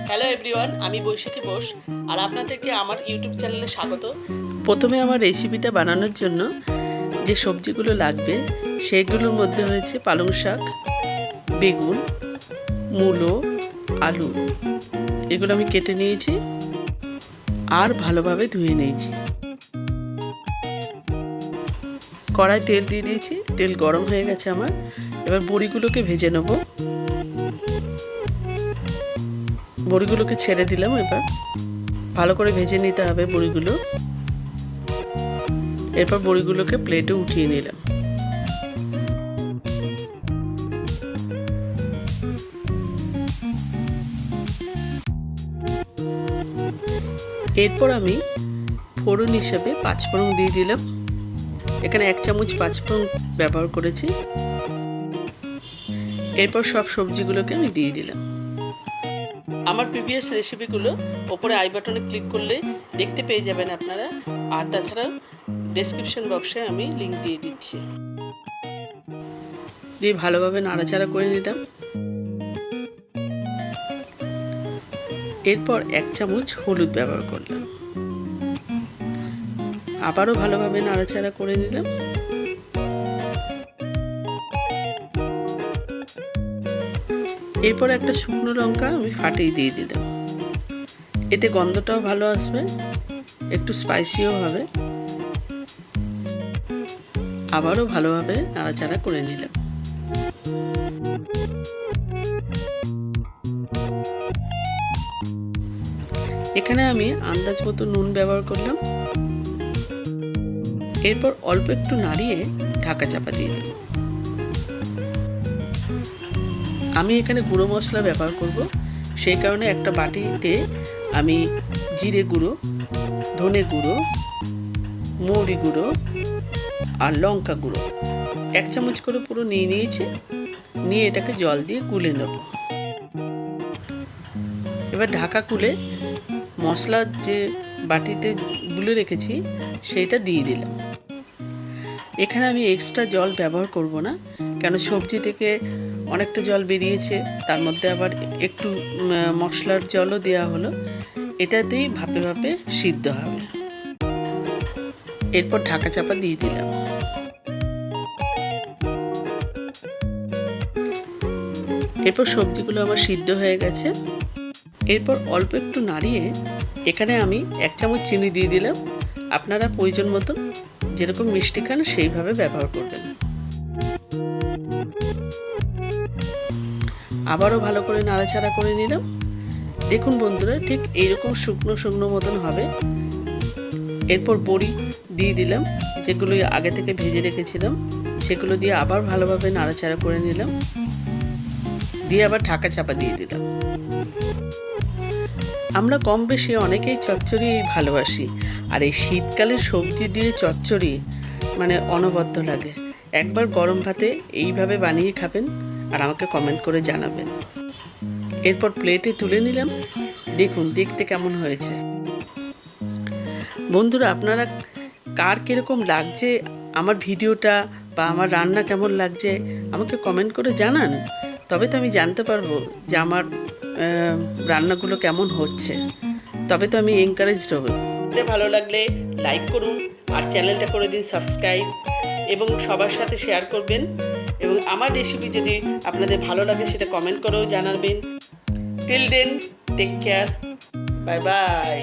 Hello everyone, আমি বৈশাখী বোস আর আপনাদেরকে আমার ইউটিউব চ্যানেলে স্বাগত। প্রথমে আমার রেসিপিটা বানানোর জন্য যে সবজিগুলো লাগবে সেগুলোর মধ্যে হয়েছে পালং শাক, বেগুন, মূলো, আলু। এগুলো আমি কেটে নিয়েছি আর ভালোভাবে ধুয়ে নিয়েছি। কড়াই তেল দিয়ে দিয়েছি, তেল গরম হয়ে গেছে আমার। এবার বড়িগুলোকে ভেজে নেব। বড়িগুলোকে ছেড়ে দিলাম। এবার ভালো করে ভেজে নিতে হবে বড়িগুলো। এরপর বড়িগুলোকে প্লেটে উঠিয়ে নিলাম। এরপর আমি ফোড়ন হিসেবে পাঁচফোড়ন দিয়ে দিলাম। এখানে 1 চামচ পাঁচফোড়ন ব্যবহার করেছি। এরপর সব সবজিগুলোকে আমি দিয়ে দিলাম। আমার প্রিভিয়াস রেসিপিগুলো ওপরে আই বাটনে ক্লিক করলে দেখতে পেয়ে যাবেন আপনারা। আর তাছাড়া ডেসক্রিপশন বক্সে আমি লিঙ্ক দিয়ে দিচ্ছি। দিয়ে ভালোভাবে নাড়াচাড়া করে নিলাম। এরপর 1 চামচ হলুদ ব্যবহার করলাম। আবারও ভালোভাবে নাড়াচাড়া করে নিলাম। এরপর একটা শুকনো লঙ্কা আমি ফাটিয়ে দিয়ে দিলাম। এতে গন্ধটাও ভালো আসবে, একটু স্পাইসিও হবে। আবারও ভালোভাবে নাড়াচাড়া করে নিলাম। এখানে আমি আন্দাজ মতো নুন ব্যবহার করলাম। এরপর অল্প একটু নাড়িয়ে ঢাকা চাপা দিয়ে দেব। আমি এখানে গুঁড়ো মশলা ব্যবহার করব, সেই কারণে একটা বাটিতে আমি জিরে গুঁড়ো, ধনে গুঁড়ো, মৌরি গুঁড়ো আর লঙ্কা গুঁড়ো 1 চামচ করে পুরো নিয়ে নিয়েছি। নিয়ে এটাকে জল দিয়ে গুলে নেব। এবার ঢাকা খুলে মশলা যে বাটিতে গুলে রেখেছি সেইটা দিয়ে দিলাম। এখানে আমি এক্সট্রা জল ব্যবহার করব না, কেন সবজি থেকে অনেকটা জল বেরিয়েছে, তার মধ্যে আবার একটু মশলার জলও দেওয়া হলো। এটাতেই ভাপে ভাপে সিদ্ধ হবে। এরপর ঢাকা চাপা দিয়ে দিলাম। এরপর সবজিগুলো আমার সিদ্ধ হয়ে গেছে। এরপর অল্প একটু নাড়িয়ে এখানে আমি 1 চামচ চিনি দিয়ে দিলাম। আপনারা প্রয়োজন মতো যেরকম মিষ্টি খান সেইভাবে ব্যবহার করবেন। আবারও ভালো করে নাড়াচাড়া করে নিলাম। দেখুন বন্ধুরা, ঠিক এইরকম শুকনো শুকনো মতন হবে। এরপর বড়ি দিয়ে দিলাম, যেগুলো আগে থেকে ভেজে রেখেছিলাম সেগুলো দিয়ে আবার ভালোভাবে নাড়াচাড়া করে নিলাম। দিয়ে আবার ঢাকা চাপা দিয়ে দিলাম। আমরা কম বেশি অনেকেই চচ্চড়ি ভালোবাসি, আর এই শীতকালে সবজি দিয়ে চচ্চড়ি মানে অনবদ্য লাগে। একবার গরম ভাতে এইভাবে বানিয়ে খাবেন আর আমাকে কমেন্ট করে জানাবেন। এরপর প্লেটে তুলে নিলাম। দেখুন দেখতে কেমন হয়েছে। বন্ধুরা, আপনারা কার কীরকম লাগছে আমার ভিডিওটা বা আমার রান্না কেমন লাগছে আমাকে কমেন্ট করে জানান। তবে তো আমি জানতে পারবো যে আমার রান্নাগুলো কেমন হচ্ছে, তবে তো আমি এনকারেজড হব। ভালো লাগলে লাইক করুন আর চ্যানেলটা করে দিন সাবস্ক্রাইব, এবং সবার সাথে শেয়ার করবেন। এবং আমার রেসিপি যদি আপনাদের ভালো লাগে সেটা কমেন্ট করেও জানাবেন। Till then, take care, bye by.